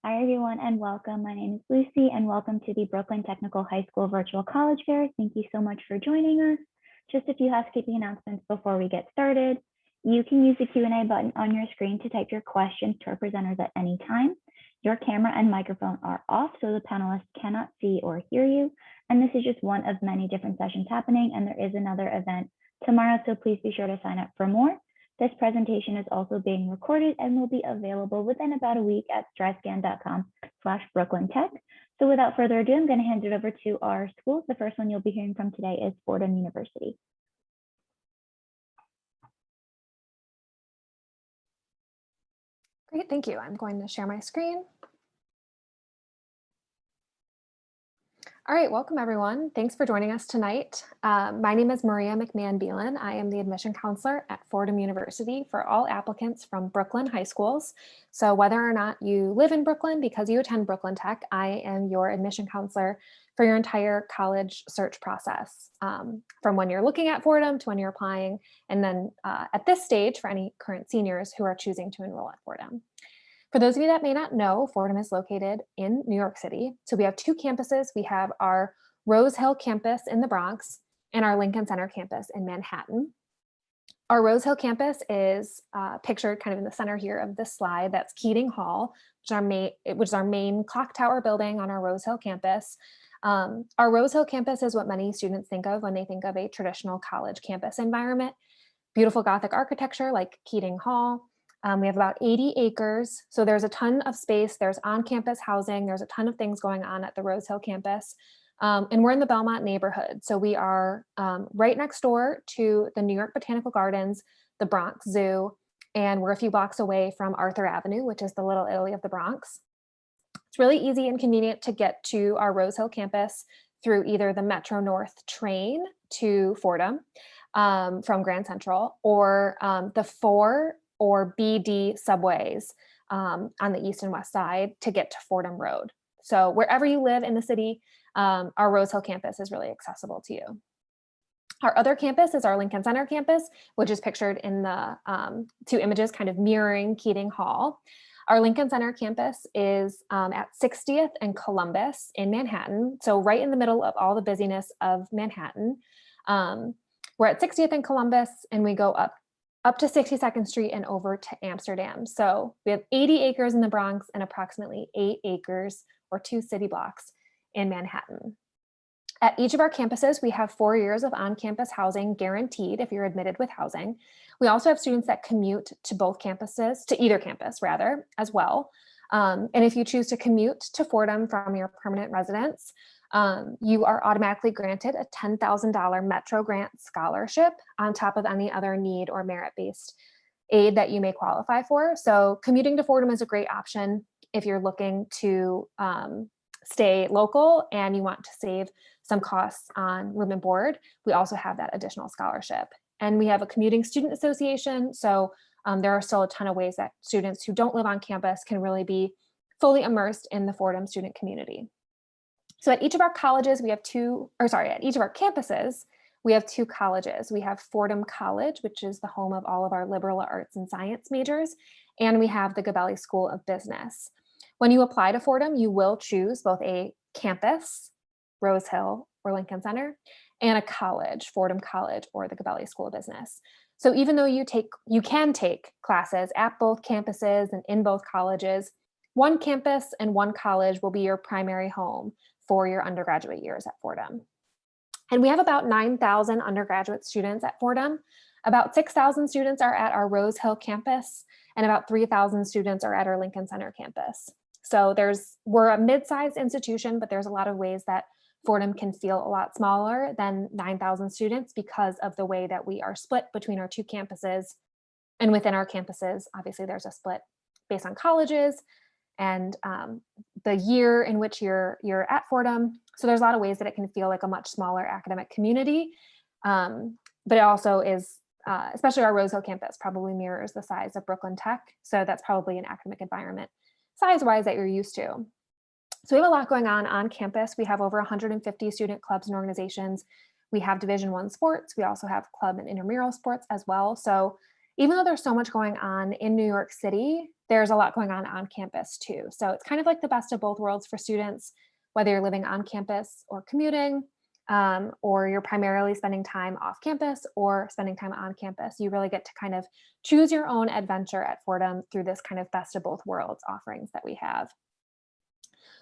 Hi, everyone, and welcome. My name is Lucy, and welcome to the Brooklyn Technical High School Virtual College Fair. Thank you so much for joining us. Just a few housekeeping announcements before we get started. You can use the Q&A button on your screen to type your questions to our presenters at any time. Your camera and microphone are off, so the panelists cannot see or hear you. And this is just one of many different sessions happening, and there is another event tomorrow, so please be sure to sign up for more. This presentation is also being recorded and will be available within about a week at stryscan.com/BrooklynTech. So without further ado, I'm going to hand it over to our schools. The first one you'll be hearing from today is Fordham University. Great, thank you. I'm going to share my screen. All right, welcome everyone. Thanks for joining us tonight. My name is Maria McMahon-Beelan. I am the admission counselor at Fordham University for all applicants from Brooklyn high schools. So whether or not you live in Brooklyn because you attend Brooklyn Tech, I am your admission counselor for your entire college search process, from when you're looking at Fordham to when you're applying, and then at this stage for any current seniors who are choosing to enroll at Fordham. For those of you that may not know, Fordham is located in New York City. So we have two campuses. We have our Rose Hill campus in the Bronx and our Lincoln Center campus in Manhattan. Our Rose Hill campus is pictured kind of in the center here of this slide. That's Keating Hall, which is our main clock tower building on our Rose Hill campus. Our Rose Hill campus is what many students think of when they think of a traditional college campus environment. Beautiful Gothic architecture like Keating Hall. We have about 80 acres, so there's a ton of space. There's on-campus housing. There's a ton of things going on at the Rose Hill campus. And we're in the Belmont neighborhood. So we are right next door to the New York Botanical Gardens, the Bronx Zoo, and we're a few blocks away from Arthur Avenue, which is the Little Italy of the Bronx. It's really easy and convenient to get to our Rose Hill campus through either the Metro North train to Fordham from Grand Central, or the 4 or BD subways on the east and west side to get to Fordham Road. So wherever you live in the city, our Rose Hill campus is really accessible to you. Our other campus is our Lincoln Center campus, which is pictured in the two images kind of mirroring Keating Hall. Our Lincoln Center campus is at 60th and Columbus in Manhattan. So right in the middle of all the busyness of Manhattan. We're at 60th and Columbus, and we go up to 62nd Street and over to Amsterdam. So we have 80 acres in the Bronx and approximately 8 acres or 2 city blocks in Manhattan. At each of our campuses, we have 4 years of on-campus housing guaranteed if you're admitted with housing. We also have students that commute to both campuses, to either campus rather, as well. And if you choose to commute to Fordham from your permanent residence, you are automatically granted a $10,000 Metro Grant scholarship on top of any other need or merit-based aid that you may qualify for. So commuting to Fordham is a great option if you're looking to stay local and you want to save some costs on room and board. We also have that additional scholarship. And we have a commuting student association. So there are still a ton of ways that students who don't live on campus can really be fully immersed in the Fordham student community. So at each of our colleges, we have at each of our campuses, we have 2 colleges. We have Fordham College, which is the home of all of our liberal arts and science majors, and we have the Gabelli School of Business. When you apply to Fordham, you will choose both a campus, Rose Hill or Lincoln Center, and a college, Fordham College or the Gabelli School of Business. So even though you can take classes at both campuses and in both colleges, one campus and one college will be your primary home for your undergraduate years at Fordham. And we have about 9,000 undergraduate students at Fordham. About 6,000 students are at our Rose Hill campus, and about 3,000 students are at our Lincoln Center campus. So we're a mid-sized institution, but there's a lot of ways that Fordham can feel a lot smaller than 9,000 students because of the way that we are split between our 2 campuses. And within our campuses, obviously there's a split based on colleges and the year in which you're at Fordham. So there's a lot of ways that it can feel like a much smaller academic community. But it also is, especially our Rose Hill campus, probably mirrors the size of Brooklyn Tech. So that's probably an academic environment size-wise that you're used to. So we have a lot going on campus. We have over 150 student clubs and organizations. We have Division I sports. We also have club and intramural sports as well. So even though there's so much going on in New York City, there's a lot going on campus too. So it's kind of like the best of both worlds for students, whether you're living on campus or commuting, or you're primarily spending time off campus or spending time on campus. You really get to kind of choose your own adventure at Fordham through this kind of best of both worlds offerings that we have.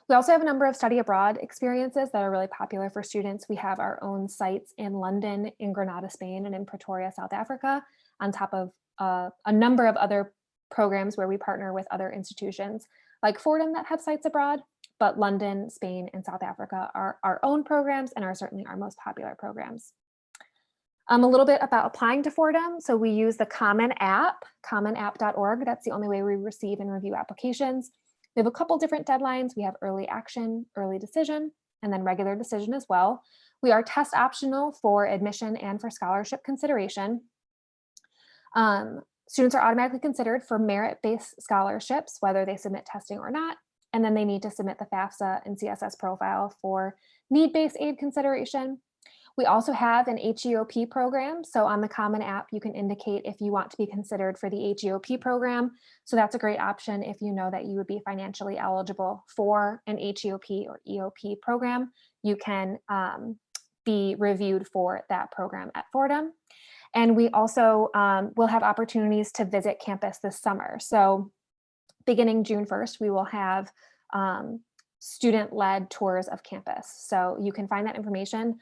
We also have a number of study abroad experiences that are really popular for students. We have our own sites in London, in Grenada, Spain, and in Pretoria, South Africa, on top of a number of other programs where we partner with other institutions like Fordham that have sites abroad, but London, Spain, and South Africa are our own programs and are certainly our most popular programs. A little bit about applying to Fordham. So we use the Common App, commonapp.org. That's the only way we receive and review applications. We have a couple different deadlines. We have early action, early decision, and then regular decision as well. We are test optional for admission and for scholarship consideration. Students are automatically considered for merit-based scholarships, whether they submit testing or not, and then they need to submit the FAFSA and CSS profile for need-based aid consideration. We also have an HEOP program. So on the Common App, you can indicate if you want to be considered for the HEOP program. So that's a great option if you know that you would be financially eligible for an HEOP or EOP program. You can be reviewed for that program at Fordham. And we also will have opportunities to visit campus this summer. So beginning June 1st, we will have student-led tours of campus. So you can find that information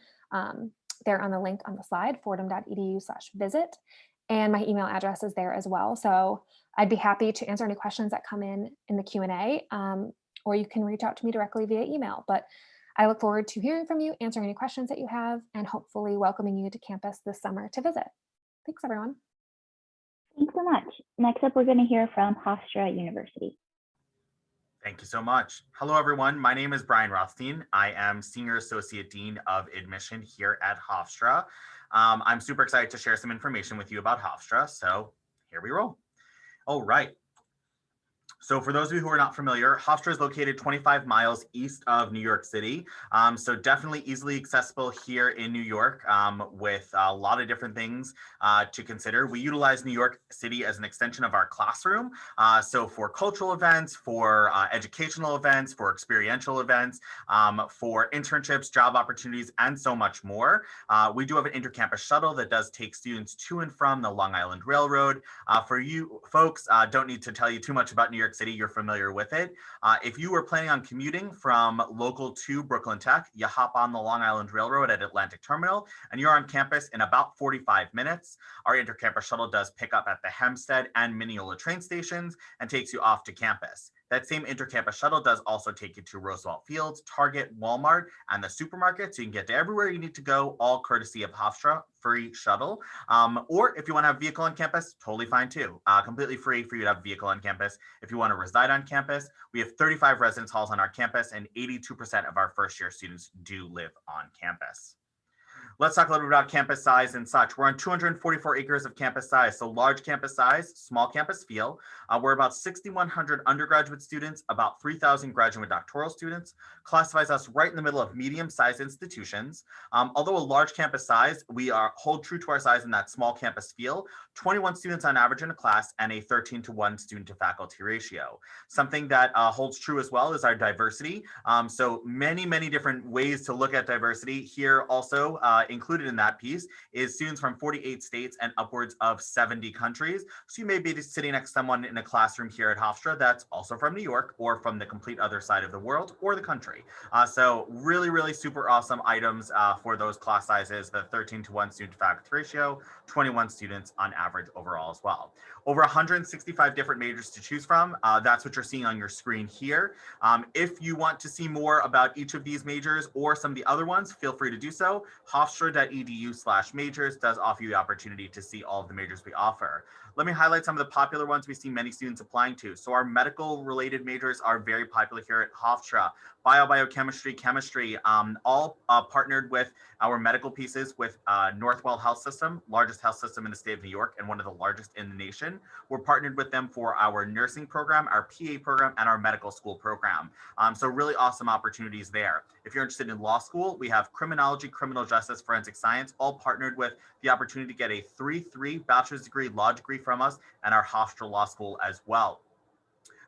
there on the link on the slide, fordham.edu/visit. And my email address is there as well. So I'd be happy to answer any questions that come in the Q&A, or you can reach out to me directly via email. But I look forward to hearing from you, answering any questions that you have, and hopefully welcoming you to campus this summer to visit. Thanks, everyone. Thanks so much. Next up, we're going to hear from Hofstra University. Thank you so much. Hello, everyone. My name is Brian Rothstein. I am Senior Associate Dean of Admission here at Hofstra. I'm super excited to share some information with you about Hofstra. So here we roll. All right. So for those of you who are not familiar, Hofstra is located 25 miles east of New York City. So definitely easily accessible here in New York with a lot of different things to consider. We utilize New York City as an extension of our classroom. So for cultural events, for educational events, for experiential events, for internships, job opportunities, and so much more. We do have an intercampus shuttle that does take students to and from the Long Island Railroad. For you folks, don't need to tell you too much about New York City, you're familiar with it. If you were planning on commuting from local to Brooklyn Tech, you hop on the Long Island Railroad at Atlantic Terminal, and you're on campus in about 45 minutes. Our intercampus shuttle does pick up at the Hempstead and Mineola train stations and takes you off to campus. That same intercampus shuttle does also take you to Roosevelt Fields, Target, Walmart, and the supermarket, so you can get to everywhere you need to go, all courtesy of Hofstra, free shuttle. Or if you want to have a vehicle on campus, totally fine too. Completely free for you to have a vehicle on campus. If you want to reside on campus, we have 35 residence halls on our campus, and 82% of our first-year students do live on campus. Let's talk a little bit about campus size and such. We're on 244 acres of campus size, so large campus size, small campus feel. We're about 6,100 undergraduate students, about 3,000 graduate doctoral students, classifies us right in the middle of medium-sized institutions. Although a large campus size, we hold true to our size in that small campus feel, 21 students on average in a class and a 13-to-1 student to faculty ratio. Something that holds true as well is our diversity. So many different ways to look at diversity here also. Included in that piece is students from 48 states and upwards of 70 countries. So you may be sitting next to someone in a classroom here at Hofstra that's also from New York or from the complete other side of the world or the country. So really super awesome items for those class sizes, the 13-to-1 student to faculty ratio, 21 students on average overall as well. Over 165 different majors to choose from. That's what you're seeing on your screen here. If you want to see more about each of these majors or some of the other ones, feel free to do so. Hofstra.edu/majors does offer you the opportunity to see all of the majors we offer. Let me highlight some of the popular ones we see many students applying to. So our medical related majors are very popular here at Hofstra. Biochemistry, chemistry, all partnered with our medical pieces with Northwell Health System, largest health system in the state of New York and one of the largest in the nation. We're partnered with them for our nursing program, our PA program, and our medical school program. So really awesome opportunities there. If you're interested in law school, we have criminology, criminal justice, Forensic Science, all partnered with the opportunity to get a 3-3 bachelor's degree, law degree from us and our Hofstra Law School as well.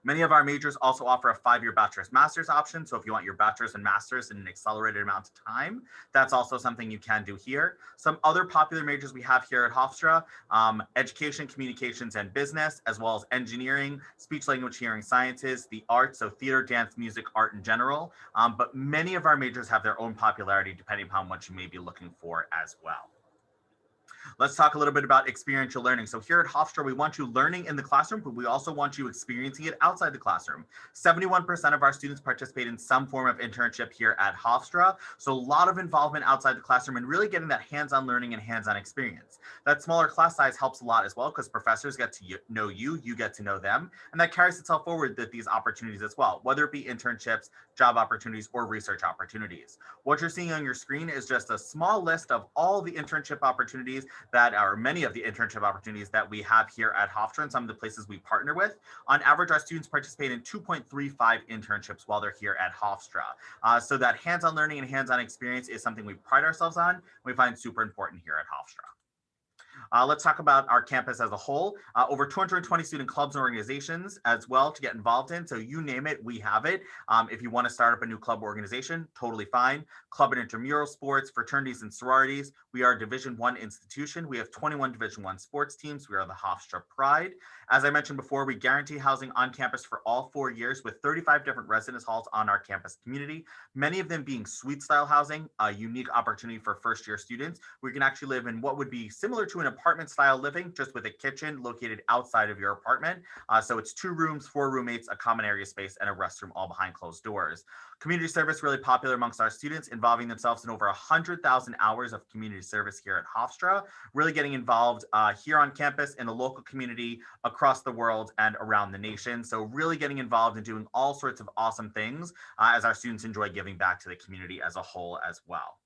Many of our majors also offer a 5-year bachelor's master's option. So if you want your bachelor's and master's in an accelerated amount of time, that's also something you can do here. Some other popular majors we have here at Hofstra, education, communications, and business, as well as engineering, speech, language, hearing sciences, the arts, so theater, dance, music, art in general. But many of our majors have their own popularity depending upon what you may be looking for as well. Let's talk a little bit about experiential learning. So here at Hofstra, we want you learning in the classroom, but we also want you experiencing it outside the classroom. 71% of our students participate in some form of internship here at Hofstra. So a lot of involvement outside the classroom and really getting that hands-on learning and hands-on experience. That smaller class size helps a lot as well because professors get to know you, you get to know them, and that carries itself forward with these opportunities as well, whether it be internships, job opportunities, or research opportunities. What you're seeing on your screen is just a small list of all the internship opportunities that are many of the internship opportunities that we have here at Hofstra and some of the places we partner with. On average, our students participate in 2.35 internships while they're here at Hofstra. So that hands-on learning and hands-on experience is something we pride ourselves on. We find super important here at Hofstra. Let's talk about our campus as a whole. Over 220 student clubs and organizations as well to get involved in. So you name it, we have it. If you want to start up a new club organization, totally fine. Club and intramural sports, fraternities and sororities. We are a Division I institution. We have 21 Division I sports teams. We are the Hofstra Pride. As I mentioned before, we guarantee housing on campus for all 4 years with 35 different residence halls on our campus community, many of them being suite style housing, a unique opportunity for first year students. We can actually live in what would be similar to an apartment style living, just with a kitchen located outside of your apartment. So it's 2 rooms, 4 roommates, a common area space, and a restroom all behind closed doors. Community service really popular amongst our students, involving themselves in over 100,000 hours of community service here at Hofstra, really getting involved here on campus, in the local community, across the world, and around the nation. So really getting involved and doing all sorts of awesome things as our students enjoy giving back to the community as a whole as well.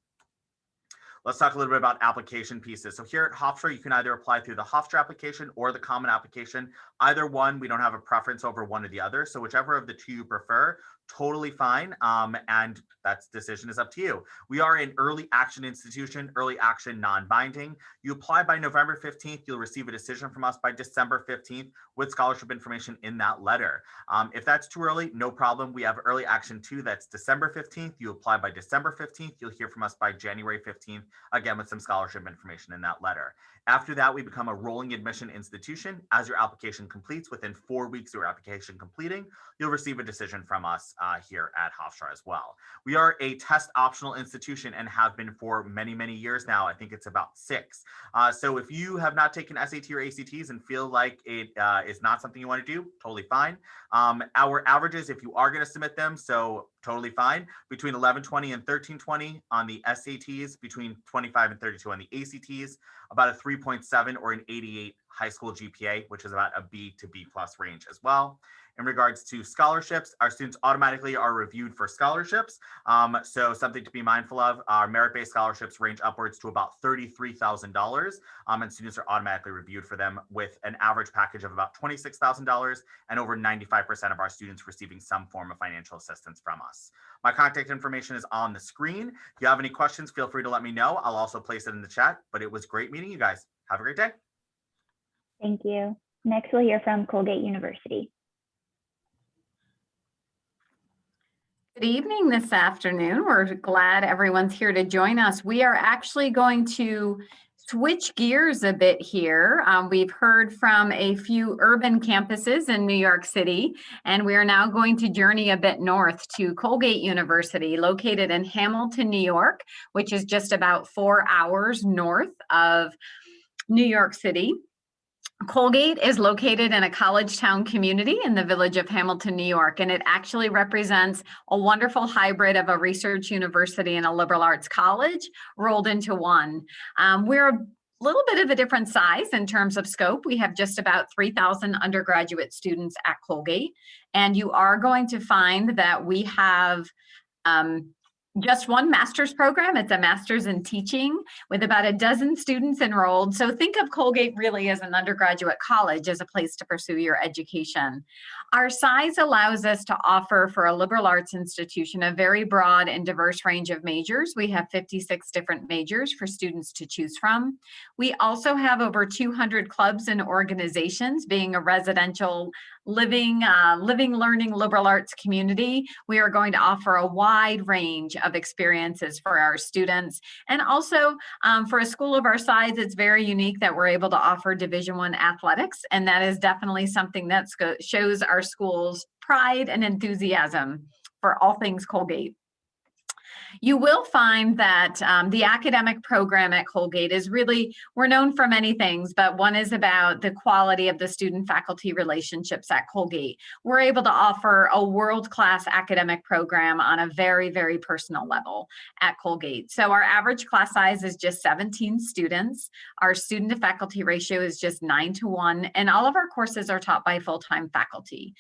Let's talk a little bit about application pieces. So here at Hofstra, you can either apply through the Hofstra application or the common application. Either one, we don't have a preference over one or the other. So whichever of the two you prefer, totally fine. And that decision is up to you. We are an early action institution, early action non-binding. You apply by November 15th, you'll receive a decision from us by December 15th with scholarship information in that letter. If that's too early, no problem. We have early action 2, that's December 15th. You apply by December 15th, you'll hear from us by January 15th, again with some scholarship information in that letter. After that, we become a rolling admission institution. As your application completes, within 4 weeks of your application completing, you'll receive a decision from us here at Hofstra as well. We are a test optional institution and have been for many, many years now. I think it's about 6. So if you have not taken SAT or ACTs and feel like it is not something you want to do, totally fine. Our averages, if you are going to submit them, so totally fine, between 1120 and 1320 on the SATs, between 25 and 32 on the ACTs, about a 3.7 or an 88 high school GPA, which is about a B to B plus range as well. In regards to scholarships, our students automatically are reviewed for scholarships. So something to be mindful of, our merit-based scholarships range upwards to about $33,000, and students are automatically reviewed for them with an average package of about $26,000 and over 95% of our students receiving some form of financial assistance from us. My contact information is on the screen. If you have any questions, feel free to let me know. I'll also place it in the chat, but it was great meeting you guys. Have a great day. Thank you. Next, we'll hear from Colgate University. Good evening this afternoon. We're glad everyone's here to join us. We are actually going to switch gears a bit here. We've heard from a few urban campuses in New York City, and we are now going to journey a bit north to Colgate University, located in Hamilton, New York, which is just about 4 hours north of New York City. Colgate is located in a college town community in the village of Hamilton, New York, and it actually represents a wonderful hybrid of a research university and a liberal arts college rolled into one. We're a little bit of a different size in terms of scope. We have just about 3,000 undergraduate students at Colgate, and you are going to find that we have just one master's program. It's a master's in teaching with about a dozen students enrolled. So think of Colgate really as an undergraduate college, as a place to pursue your education. Our size allows us to offer, for a liberal arts institution, a very broad and diverse range of majors. We have 56 different majors for students to choose from. We also have over 200 clubs and organizations. Being a residential living, learning liberal arts community, we are going to offer a wide range of experiences for our students. And also for a school of our size, it's very unique that we're able to offer Division I athletics. And that is definitely something that shows our school's pride and enthusiasm for all things Colgate. You will find that the academic program at Colgate is really, we're known for many things, but one is about the quality of the student-faculty relationships at Colgate. We're able to offer a world-class academic program on a very, very personal level at Colgate. So our average class size is just 17 students. Our student-to-faculty ratio is just 9-to-1, and all of our courses are taught by full-time faculty.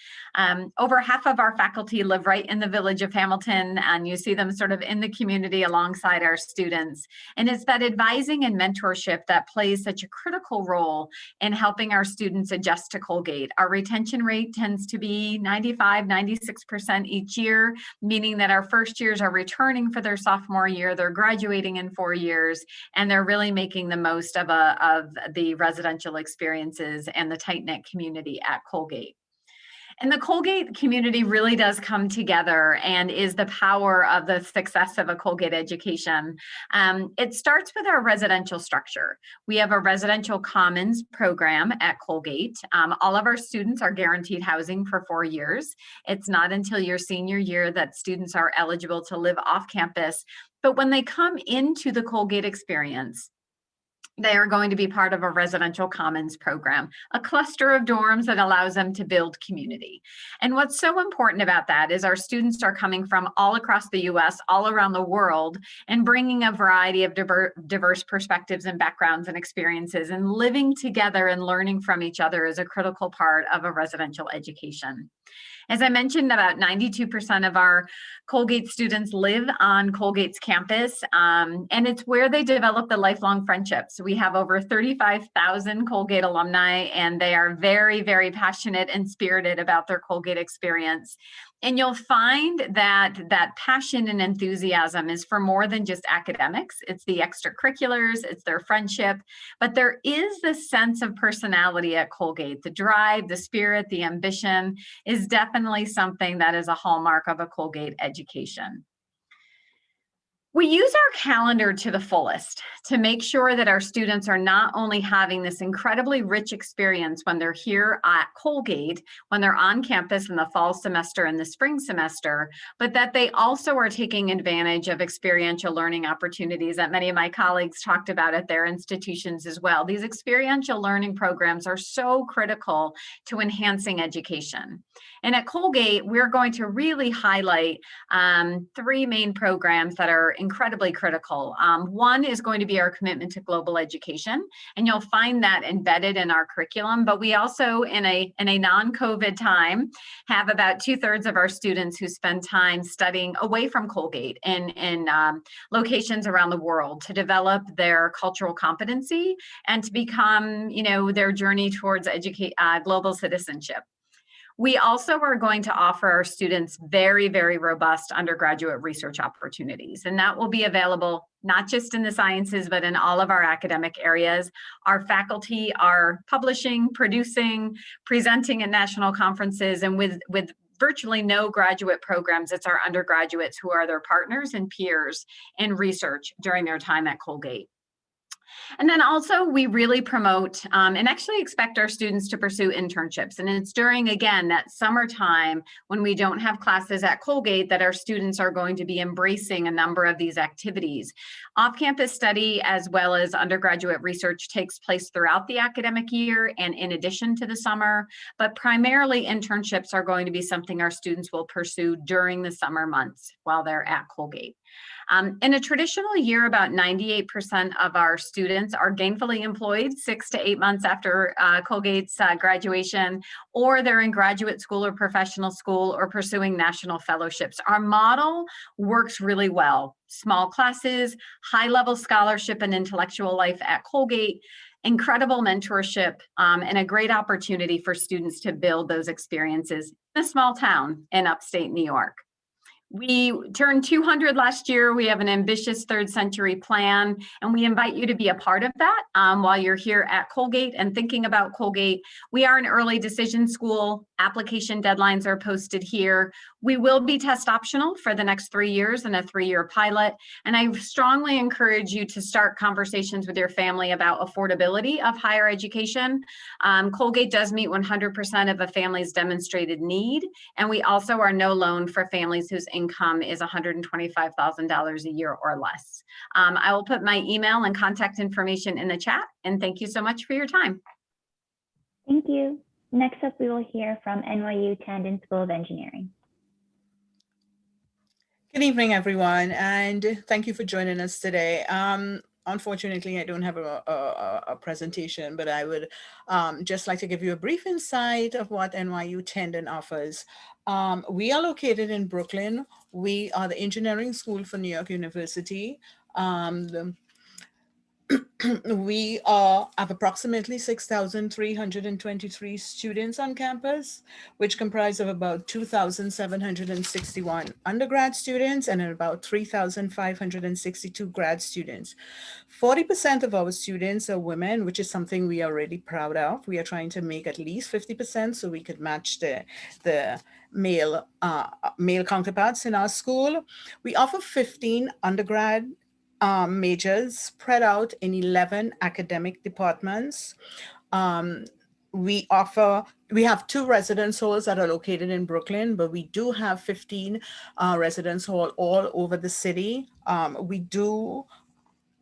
Over half of our faculty live right in the village of Hamilton, and you see them sort of in the community alongside our students. And it's that advising and mentorship that plays such a critical role in helping our students adjust to Colgate. Our retention rate tends to be 95-96% each year, meaning that our first years are returning for their sophomore year, they're graduating in 4 years, and they're really making the most of the residential experiences and the tight-knit community at Colgate. And the Colgate community really does come together and is the power of the success of a Colgate education. It starts with our residential structure. We have a residential commons program at Colgate. All of our students are guaranteed housing for 4 years. It's not until your senior year that students are eligible to live off campus. But when they come into the Colgate experience, they are going to be part of a residential commons program, a cluster of dorms that allows them to build community. And what's so important about that is our students are coming from all across the US, all around the world, and bringing a variety of diverse perspectives and backgrounds and experiences, and living together and learning from each other is a critical part of a residential education. As I mentioned, about 92% of our Colgate students live on Colgate's campus, and it's where they develop the lifelong friendships. We have over 35,000 Colgate alumni, and they are very, very passionate and spirited about their Colgate experience. And you'll find that that passion and enthusiasm is for more than just academics. It's the extracurriculars, it's their friendship, but there is this sense of personality at Colgate. The drive, the spirit, the ambition is definitely something that is a hallmark of a Colgate education. We use our calendar to the fullest to make sure that our students are not only having this incredibly rich experience when they're here at Colgate, when they're on campus in the fall semester and the spring semester, but that they also are taking advantage of experiential learning opportunities that many of my colleagues talked about at their institutions as well. These experiential learning programs are so critical to enhancing education. And at Colgate, we're going to really highlight 3 main programs that are incredibly critical. One is going to be our commitment to global education, and you'll find that embedded in our curriculum. But we also, in a non-COVID time, have about 2/3 of our students who spend time studying away from Colgate in locations around the world to develop their cultural competency and to become, their journey towards global citizenship. We also are going to offer our students very, very robust undergraduate research opportunities, and that will be available not just in the sciences, but in all of our academic areas. Our faculty are publishing, producing, presenting at national conferences, and with virtually no graduate programs, it's our undergraduates who are their partners and peers in research during their time at Colgate. And then also we really promote and actually expect our students to pursue internships. And it's during, again, that summertime when we don't have classes at Colgate that our students are going to be embracing a number of these activities. Off-campus study as well as undergraduate research takes place throughout the academic year and in addition to the summer, but primarily internships are going to be something our students will pursue during the summer months while they're at Colgate. In a traditional year, about 98% of our students are gainfully employed 6 to 8 months after Colgate's graduation, or they're in graduate school or professional school or pursuing national fellowships. Our model works really well. Small classes, high-level scholarship and intellectual life at Colgate, incredible mentorship, and a great opportunity for students to build those experiences in a small town in upstate New York. We turned 200 last year. We have an ambitious third century plan, and we invite you to be a part of that while you're here at Colgate and thinking about Colgate. We are an early decision school. Application deadlines are posted here. We will be test optional for the next 3 years in a 3-year pilot. And I strongly encourage you to start conversations with your family about affordability of higher education. Colgate does meet 100% of a family's demonstrated need. And we also are no loan for families whose income is $125,000 a year or less. I will put my email and contact information in the chat. And thank you so much for your time. Thank you. Next up, we will hear from NYU Tandon School of Engineering. Good evening, everyone, and thank you for joining us today. Unfortunately, I don't have a presentation, but I would just like to give you a brief insight of what NYU Tendon offers. We are located in Brooklyn. We are the engineering school for New York University. We have approximately 6,323 students on campus, which comprise of about 2,761 undergrad students and about 3,562 grad students. 40% of our students are women, which is something we are really proud of. We are trying to make at least 50% so we could match the male counterparts in our school. We offer 15 undergrad majors spread out in 11 academic departments. We have 2 residence halls that are located in Brooklyn, but we do have 15 residence halls all over the city.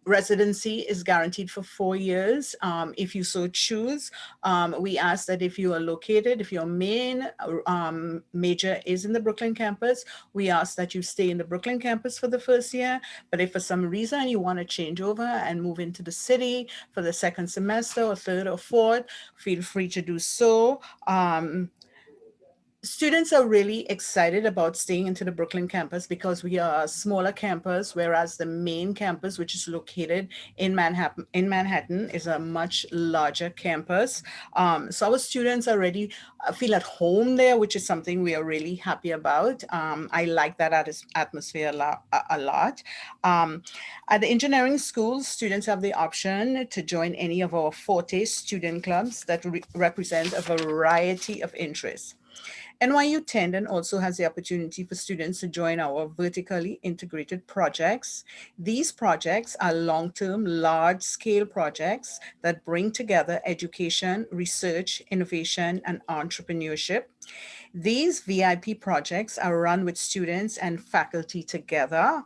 Residency is guaranteed for 4 years if you so choose. We ask that if you are located, if your main major is in the Brooklyn campus, we ask that you stay in the Brooklyn campus for the first year. But if for some reason you want to change over and move into the city for the second semester or third or fourth, feel free to do so. Students are really excited about staying into the Brooklyn campus because we are a smaller campus, whereas the main campus, which is located in Manhattan, is a much larger campus. So our students already feel at home there, which is something we are really happy about. I like that atmosphere a lot. At the engineering school, students have the option to join any of our 40 student clubs that represent a variety of interests. NYU Tendon also has the opportunity for students to join our vertically integrated projects. These projects are long-term, large-scale projects that bring together education, research, innovation, and entrepreneurship. These VIP projects are run with students and faculty together.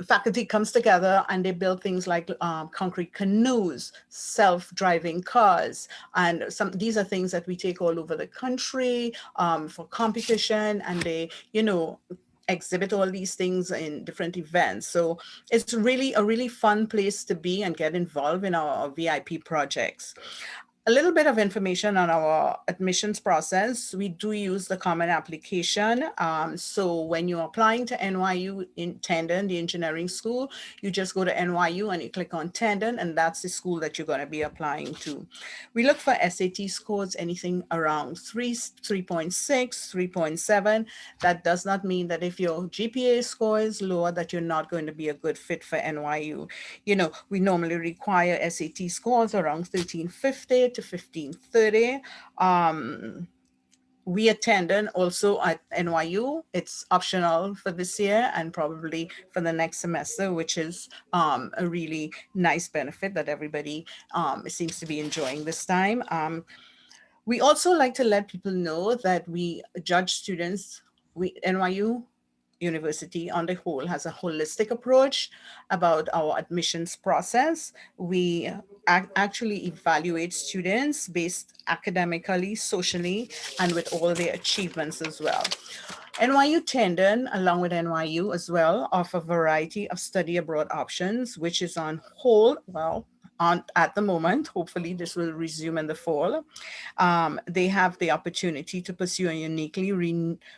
Faculty comes together and they build things like concrete canoes, self-driving cars, and these are things that we take all over the country for competition, and they, exhibit all these things in different events. So it's really a really fun place to be and get involved in our VIP projects. A little bit of information on our admissions process. We do use the common application. So when you're applying to NYU in Tandon, the engineering school, you just go to NYU and you click on Tandon, and that's the school that you're going to be applying to. We look for SAT scores, anything around 3.6, 3.7. That does not mean that if your GPA score is lower, that you're not going to be a good fit for NYU. We normally require SAT scores around 1350 to 1530. We attended also at NYU. It's optional for this year and probably for the next semester, which is a really nice benefit that everybody seems to be enjoying this time. We also like to let people know that we judge students. NYU University on the whole has a holistic approach about our admissions process. We actually evaluate students based academically, socially, and with all their achievements as well. NYU Tandon, along with NYU as well, offer a variety of study abroad options, which is on hold, well, at the moment. Hopefully this will resume in the fall. They have the opportunity to pursue a uniquely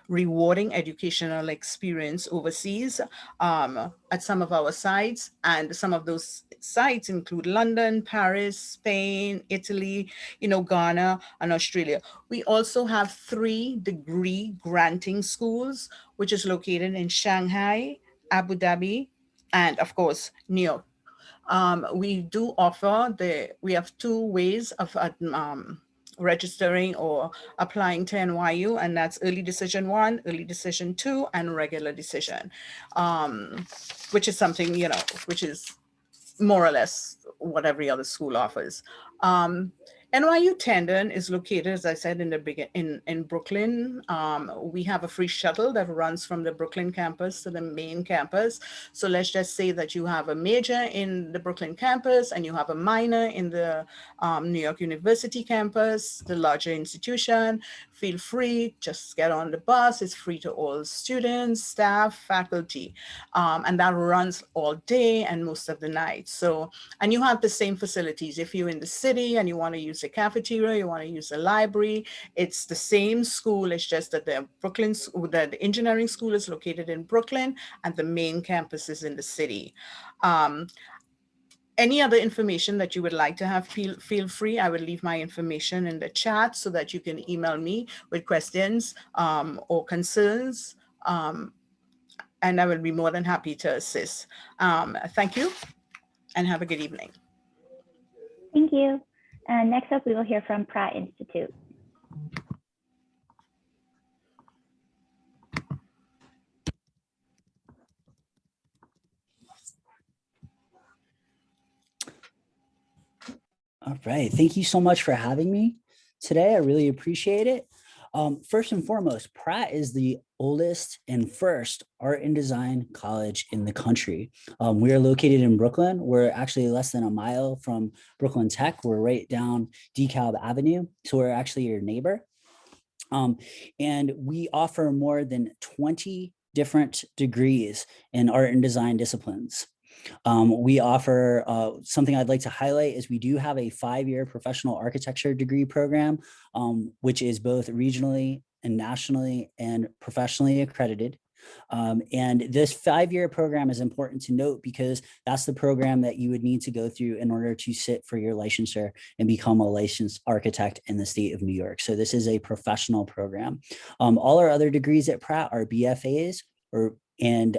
rewarding educational experience overseas at some of our sites. And some of those sites include London, Paris, Spain, Italy, Ghana, and Australia. We also have 3 degree granting schools, which is located in Shanghai, Abu Dhabi, and of course, New York. We do offer we have 2 ways of registering or applying to NYU, and that's early decision 1, early decision 2, and regular decision, which is something, which is more or less what every other school offers. NYU Tandon is located, as I said, in Brooklyn. We have a free shuttle that runs from the Brooklyn campus to the main campus. So let's just say that you have a major in the Brooklyn campus and you have a minor in the New York University campus, the larger institution. Feel free, just get on the bus. It's free to all students, staff, faculty, and that runs all day and most of the night. So, and you have the same facilities. If you're in the city and you want to use the cafeteria, you want to use the library, it's the same school. It's just that the engineering school is located in Brooklyn and the main campus is in the city. Any other information that you would like to have, feel free. I will leave my information in the chat so that you can email me with questions or concerns, and I will be more than happy to assist. Thank you and have a good evening. Thank you. And next up, we will hear from Pratt Institute. All right, thank you so much for having me today. I really appreciate it. First and foremost, Pratt is the oldest and first art and design college in the country. We are located in Brooklyn. We're actually less than a mile from Brooklyn Tech. We're right down DeKalb Avenue. So we're actually your neighbor. And we offer more than 20 different degrees in art and design disciplines. We offer something I'd like to highlight is we do have a 5-year professional architecture degree program, which is both regionally and nationally and professionally accredited. And this 5-year program is important to note because that's the program that you would need to go through in order to sit for your licensure and become a licensed architect in the state of New York. So this is a professional program. All our other degrees at Pratt are BFAs, and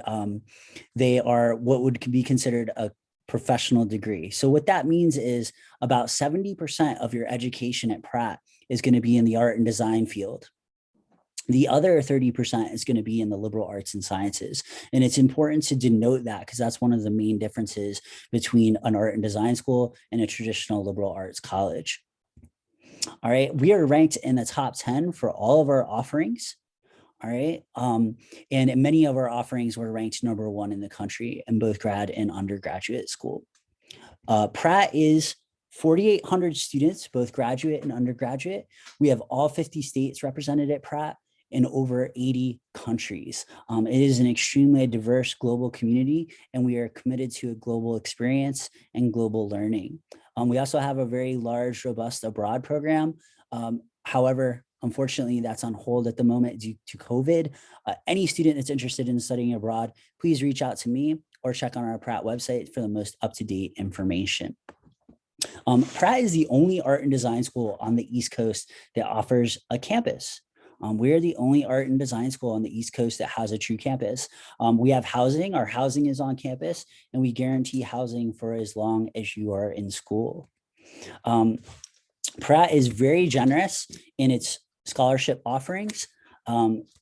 they are what would be considered a professional degree. So what that means is about 70% of your education at Pratt is going to be in the art and design field. The other 30% is going to be in the liberal arts and sciences. And it's important to denote that because that's one of the main differences between an art and design school and a traditional liberal arts college. All right, we are ranked in the top 10 for all of our offerings. All right. And many of our offerings were ranked number 1 in the country in both grad and undergraduate school. Pratt is 4,800 students, both graduate and undergraduate. We have all 50 states represented at Pratt in over 80 countries. It is an extremely diverse global community, and we are committed to a global experience and global learning. We also have a very large, robust abroad program. However, unfortunately, that's on hold at the moment due to COVID. Any student that's interested in studying abroad, please reach out to me or check on our Pratt website for the most up-to-date information. Pratt is the only art and design school on the East Coast that offers a campus. We're the only art and design school on the East Coast that has a true campus. We have housing. Our housing is on campus, and we guarantee housing for as long as you are in school. Pratt is very generous in its scholarship offerings.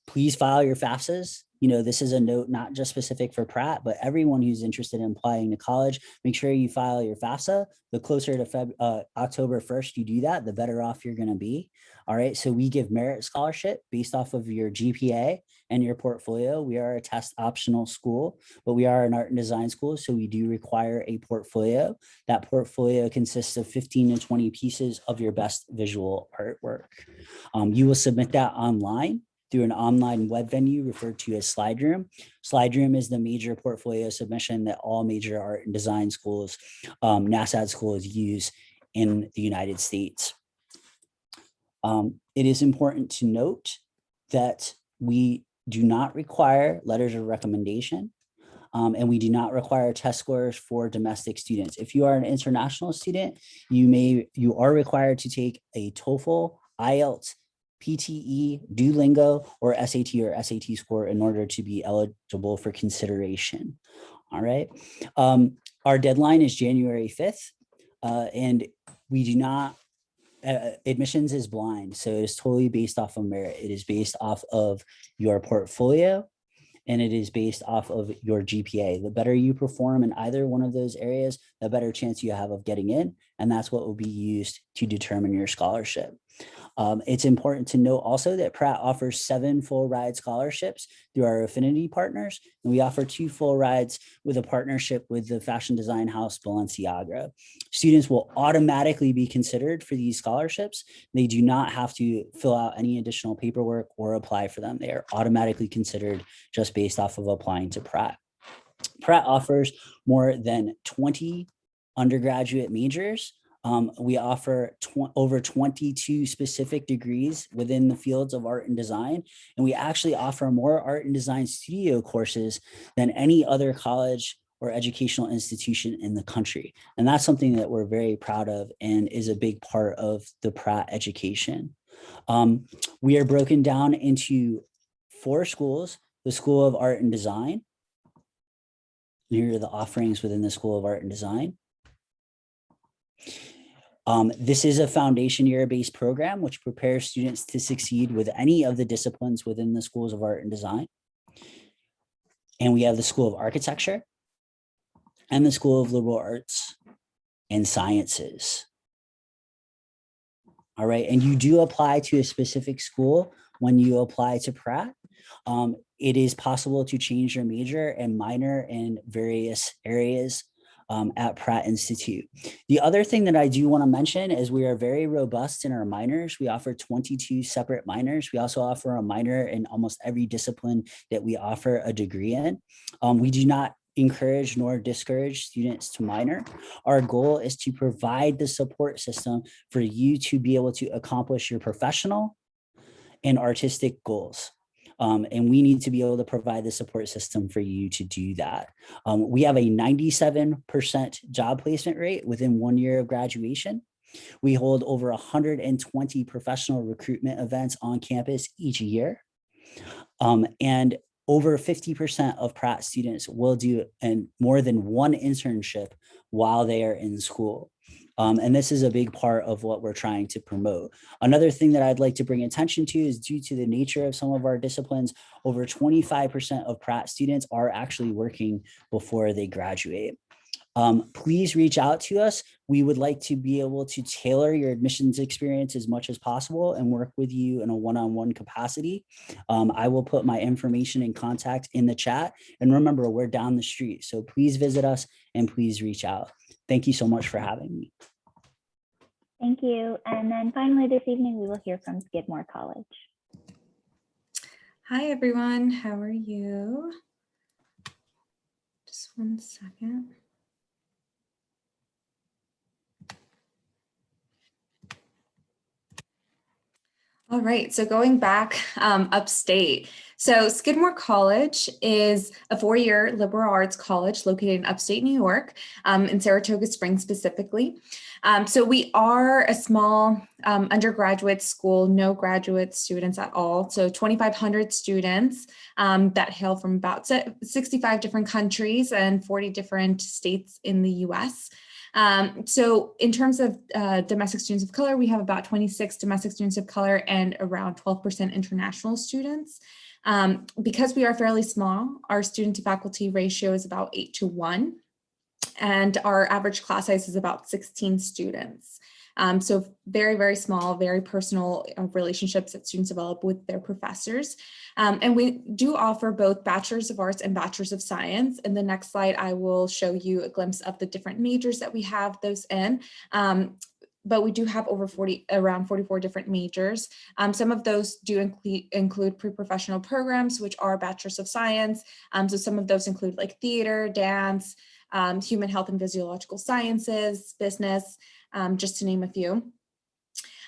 Please file your FAFSAs. This is a note not just specific for Pratt, but everyone who's interested in applying to college. Make sure you file your FAFSA. The closer to October 1st you do that, the better off you're going to be. All right, so we give merit scholarship based off of your GPA and your portfolio. We are a test optional school, but we are an art and design school, so we do require a portfolio. That portfolio consists of 15 to 20 pieces of your best visual artwork. You will submit that online through an online web venue referred to as Slide Room. Slide Room is the major portfolio submission that all major art and design schools, NASAD schools use in the United States. It is important to note that we do not require letters of recommendation, and we do not require test scores for domestic students. If you are an international student, you are required to take a TOEFL, IELTS, PTE, Duolingo, or SAT or SAT score in order to be eligible for consideration. All right. Our deadline is January 5th, and we do not, admissions is blind. So it is totally based off of merit. It is based off of your portfolio, and it is based off of your GPA. The better you perform in either one of those areas, the better chance you have of getting in. And that's what will be used to determine your scholarship. It's important to note also that Pratt offers 7 full ride scholarships through our affinity partners, and we offer 2 full rides with a partnership with the fashion design house Balenciaga. Students will automatically be considered for these scholarships. They do not have to fill out any additional paperwork or apply for them. They are automatically considered just based off of applying to Pratt. Pratt offers more than 20 undergraduate majors. We offer over 22 specific degrees within the fields of art and design, and we actually offer more art and design studio courses than any other college or educational institution in the country. And that's something that we're very proud of and is a big part of the Pratt education. We are broken down into 4 schools: the School of Art and Design. Here are the offerings within the School of Art and Design. This is a foundation year-based program which prepares students to succeed with any of the disciplines within the schools of art and design. And we have the School of Architecture and the School of Liberal Arts and Sciences. All right, and you do apply to a specific school when you apply to Pratt. It is possible to change your major and minor in various areas at Pratt Institute. The other thing that I do want to mention is we are very robust in our minors. We offer 22 separate minors. We also offer a minor in almost every discipline that we offer a degree in. We do not encourage nor discourage students to minor. Our goal is to provide the support system for you to be able to accomplish your professional and artistic goals. And we need to be able to provide the support system for you to do that. We have a 97% job placement rate within 1 year of graduation. We hold over 120 professional recruitment events on campus each year. And over 50% of Pratt students will do more than 1 internship while they are in school. And this is a big part of what we're trying to promote. Another thing that I'd like to bring attention to is due to the nature of some of our disciplines, over 25% of Pratt students are actually working before they graduate. Please reach out to us. We would like to be able to tailor your admissions experience as much as possible and work with you in a one-on-one capacity. I will put my information and contact in the chat. And remember, we're down the street. So please visit us and please reach out. Thank you so much for having me. Thank you. And then finally this evening, we will hear from Skidmore College. Hi, everyone. How are you? Just one second. All right, so going back upstate. So Skidmore College is a 4-year liberal arts college located in upstate New York, in Saratoga Springs specifically. So we are a small undergraduate school, no graduate students at all. So 2,500 students that hail from about 65 different countries and 40 different states in the US. So in terms of domestic students of color, we have about 26 domestic students of color and around 12% international students. Because we are fairly small, our student to faculty ratio is about 8:1, and our average class size is about 16 students. So very, very small, very personal relationships that students develop with their professors. And we do offer both Bachelors of Arts and Bachelors of Science. In the next slide, I will show you a glimpse of the different majors that we have those in. but we do have around 44 different majors. Some of those do include pre-professional programs, which are bachelors of science. So some of those include like theater, dance, human health and physiological sciences, business, just to name a few.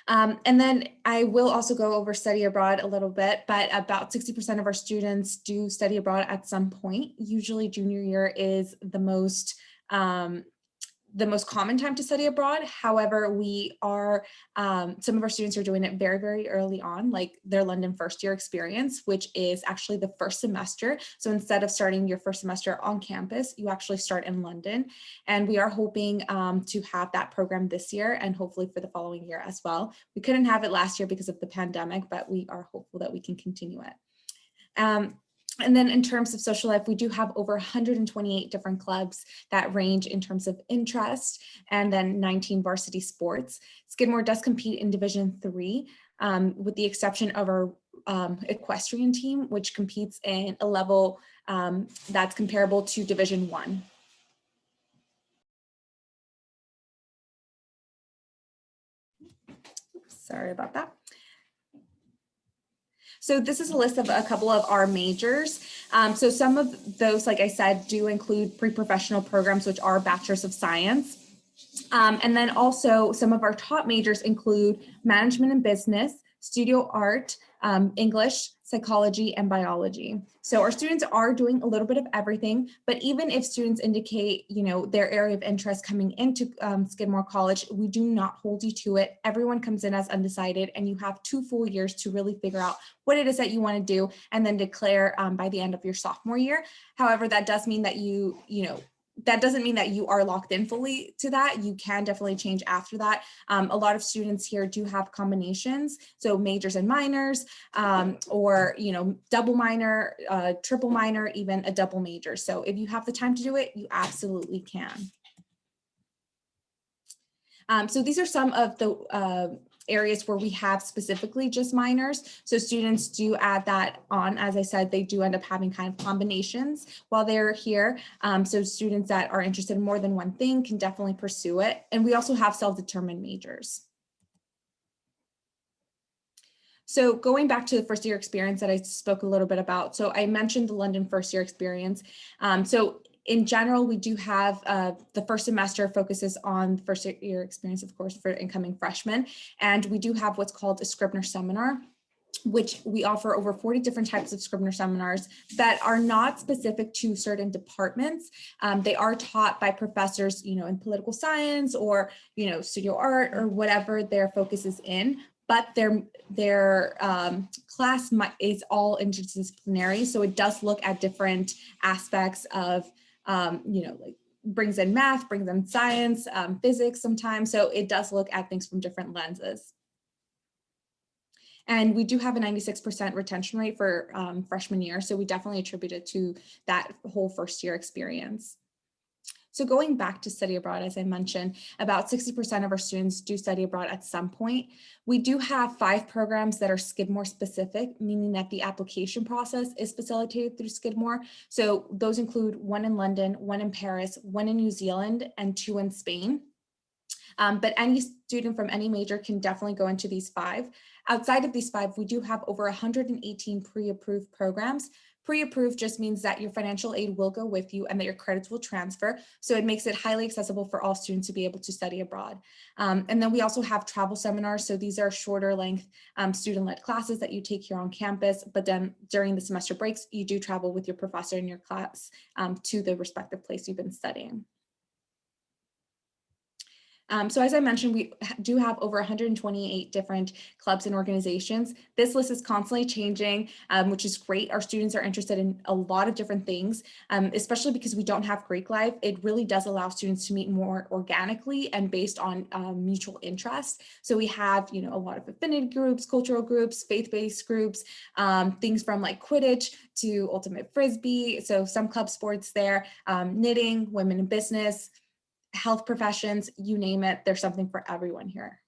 And then I will also go over study abroad a little bit, but about 60% of our students do study abroad at some point. Usually junior year is the most common time to study abroad. However, we are, some of our students are doing it very, very early on, like their London first year experience, which is actually the first semester. So instead of starting your first semester on campus, you actually start in London. And we are hoping to have that program this year and hopefully for the following year as well. We couldn't have it last year because of the pandemic, but we are hopeful that we can continue it. And then in terms of social life, we do have over 128 different clubs that range in terms of interest, and then 19 varsity sports. Skidmore does compete in Division III, with the exception of our equestrian team, which competes in a level that's comparable to Division I. Sorry about that. So this is a list of a couple of our majors. So some of those, like I said, do include pre-professional programs, which are bachelors of science. And then also some of our top majors include management and business, studio art, English, psychology, and biology. So our students are doing a little bit of everything, but even if students indicate, their area of interest coming into Skidmore College, we do not hold you to it. Everyone comes in as undecided, and you have 2 full years to really figure out what it is that you want to do and then declare by the end of your sophomore year. However, that does mean that that doesn't mean that you are locked in fully to that. You can definitely change after that. A lot of students here do have combinations, so majors and minors, or double minor, triple minor, even a double major. So if you have the time to do it, you absolutely can. So these are some of the areas where we have specifically just minors. So students do add that on. As I said, they do end up having kind of combinations while they're here. So students that are interested in more than one thing can definitely pursue it. And we also have self-determined majors. So going back to the first year experience that I spoke a little bit about. So I mentioned the London first year experience. So in general, we do have the first semester focuses on the first year experience, of course, for incoming freshmen. And we do have what's called a Scribner seminar, which we offer over 40 different types of Scribner seminars that are not specific to certain departments. They are taught by professors, in political science or, studio art or whatever their focus is in. But their class is all interdisciplinary. So it does look at different aspects of like brings in math, brings in science, physics sometimes. So it does look at things from different lenses. And we do have a 96% retention rate for freshman year. So we definitely attribute it to that whole first year experience. So going back to study abroad, as I mentioned, about 60% of our students do study abroad at some point. We do have 5 programs that are Skidmore specific, meaning that the application process is facilitated through Skidmore. So those include 1 in London, 1 in Paris, 1 in New Zealand, and 2 in Spain. But any student from any major can definitely go into these 5. Outside of these 5, we do have over 118 pre-approved programs. Pre-approved just means that your financial aid will go with you and that your credits will transfer. So it makes it highly accessible for all students to be able to study abroad. And then we also have travel seminars. So these are shorter length student-led classes that you take here on campus, but then during the semester breaks, you do travel with your professor in your class to the respective place you've been studying. So as I mentioned, we do have over 128 different clubs and organizations. This list is constantly changing, which is great. Our students are interested in a lot of different things, especially because we don't have Greek life. It really does allow students to meet more organically and based on mutual interest. So we have, a lot of affinity groups, cultural groups, faith-based groups, things from like Quidditch to ultimate Frisbee. So some club sports there, knitting, women in business, health professions, you name it, there's something for everyone here.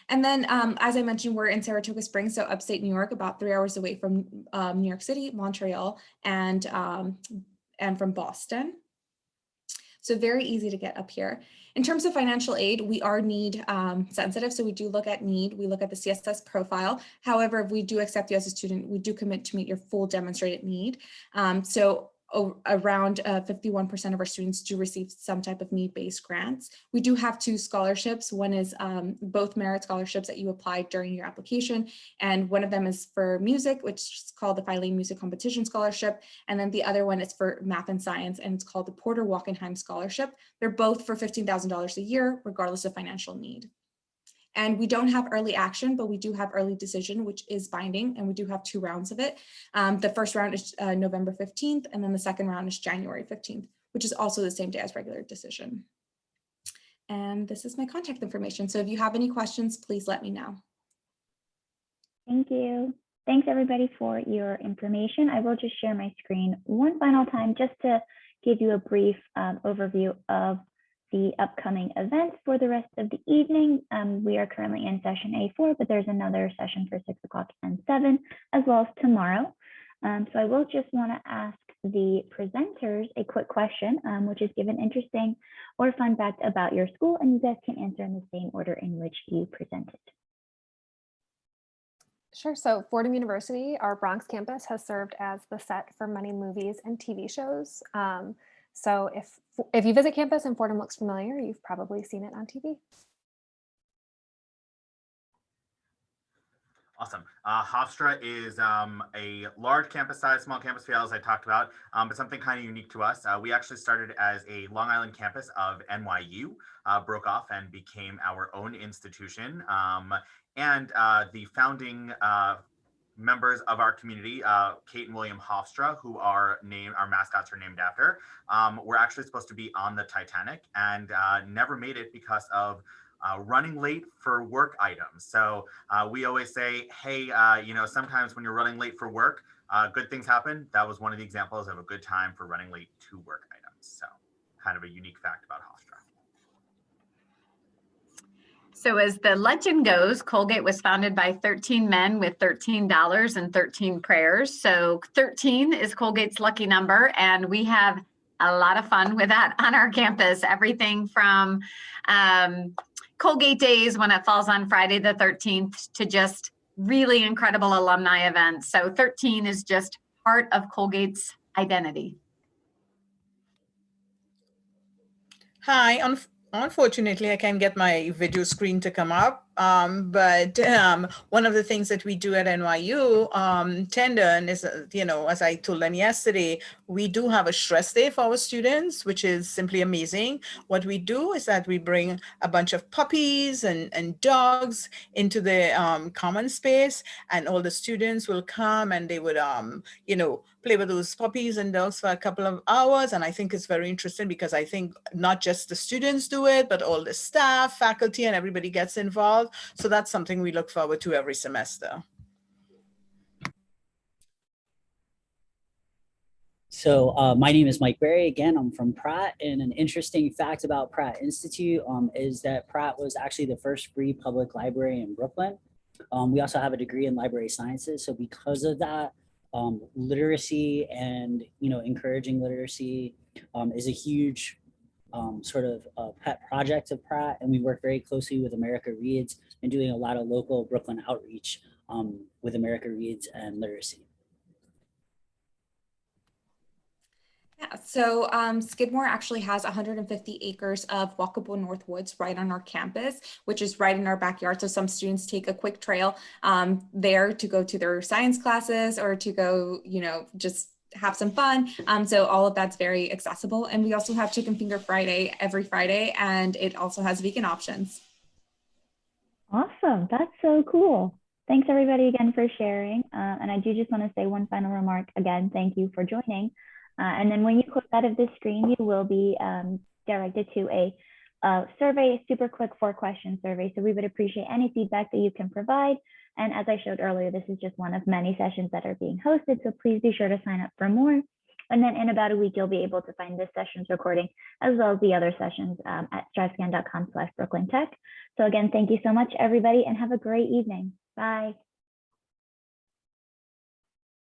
And then, as I mentioned, we're in Saratoga Springs, so upstate New York, about 3 hours away from New York City, Montreal, and from Boston. So very easy to get up here. In terms of financial aid, we are need sensitive, so we do look at need. We look at the CSS profile. However, if we do accept you as a student, we do commit to meet your full demonstrated need. Around 51% of our students do receive some type of need-based grants. We do have 2 scholarships. One is both merit scholarships that you applied during your application, and one of them is for music, which is called the Filene Music Competition Scholarship, and then the other one is for math and science, and it's called the Porter Wackenheim Scholarship. They're both for $15,000 a year, regardless of financial need. And we don't have early action, but we do have early decision, which is binding, and we do have 2 rounds of it. The first round is November 15th, and then the second round is January 15th, which is also the same day as regular decision. And this is my contact information. So if you have any questions, please let me know. Thank you. Thanks everybody for your information. I will just share my screen one final time just to give you a brief overview of the upcoming events for the rest of the evening. We are currently in session A4, but there's another session for 6 o'clock and 7, as well as tomorrow. So I will just want to ask the presenters a quick question, which is give an interesting or fun fact about your school, and you guys can answer in the same order in which you presented. Sure. So Fordham University, our Bronx campus, has served as the set for many movies and TV shows. So if you visit campus and Fordham looks familiar, you've probably seen it on TV. Awesome. Hofstra is a large campus size, small campus feel, as I talked about, but something kind of unique to us. We actually started as a Long Island campus of NYU, broke off and became our own institution. And the founding members of our community, Kate and William Hofstra, who our mascots are named after, were actually supposed to be on the Titanic and never made it because of running late for work items. So we always say, hey, sometimes when you're running late for work, good things happen. That was one of the examples of a good time for running late to work items. So kind of a unique fact about Hofstra. So as the legend goes, Colgate was founded by 13 men with $13 and 13 prayers. So 13 is Colgate's lucky number, and we have a lot of fun with that on our campus. Everything from Colgate Days when it falls on Friday the 13th to just really incredible alumni events. So 13 is just part of Colgate's identity. Hi, unfortunately, I can't get my video screen to come up, but one of the things that we do at NYU, Tendon, is, as I told them yesterday, we do have a stress day for our students, which is simply amazing. What we do is that we bring a bunch of puppies and dogs into the common space, and all the students will come and they would, play with those puppies and dogs for a couple of hours. And I think it's very interesting because I think not just the students do it, but all the staff, faculty, and everybody gets involved. So that's something we look forward to every semester. So my name is Mike Berry. Again, I'm from Pratt, and an interesting fact about Pratt Institute is that Pratt was actually the first free public library in Brooklyn. We also have a degree in library sciences. So because of that, literacy and encouraging literacy is a huge sort of pet project of Pratt, and we work very closely with America Reads and doing a lot of local Brooklyn outreach with America Reads and literacy. Yeah, so Skidmore actually has 150 acres of walkable North Woods right on our campus, which is right in our backyard. So some students take a quick trail there to go to their science classes or to go, just have some fun. So all of that's very accessible. And we also have Chicken Finger Friday every Friday, and it also has vegan options. Awesome. That's so cool. Thanks everybody again for sharing. And I do just want to say one final remark. Again, thank you for joining. And then when you click out of this screen, you will be directed to a survey, super quick 4-question survey. So we would appreciate any feedback that you can provide. And as I showed earlier, this is just one of many sessions that are being hosted. So please be sure to sign up for more. And then in about a week, you'll be able to find this session's recording as well as the other sessions at strivescan.com/BrooklynTech. So again, thank you so much, everybody, and have a great evening. Bye.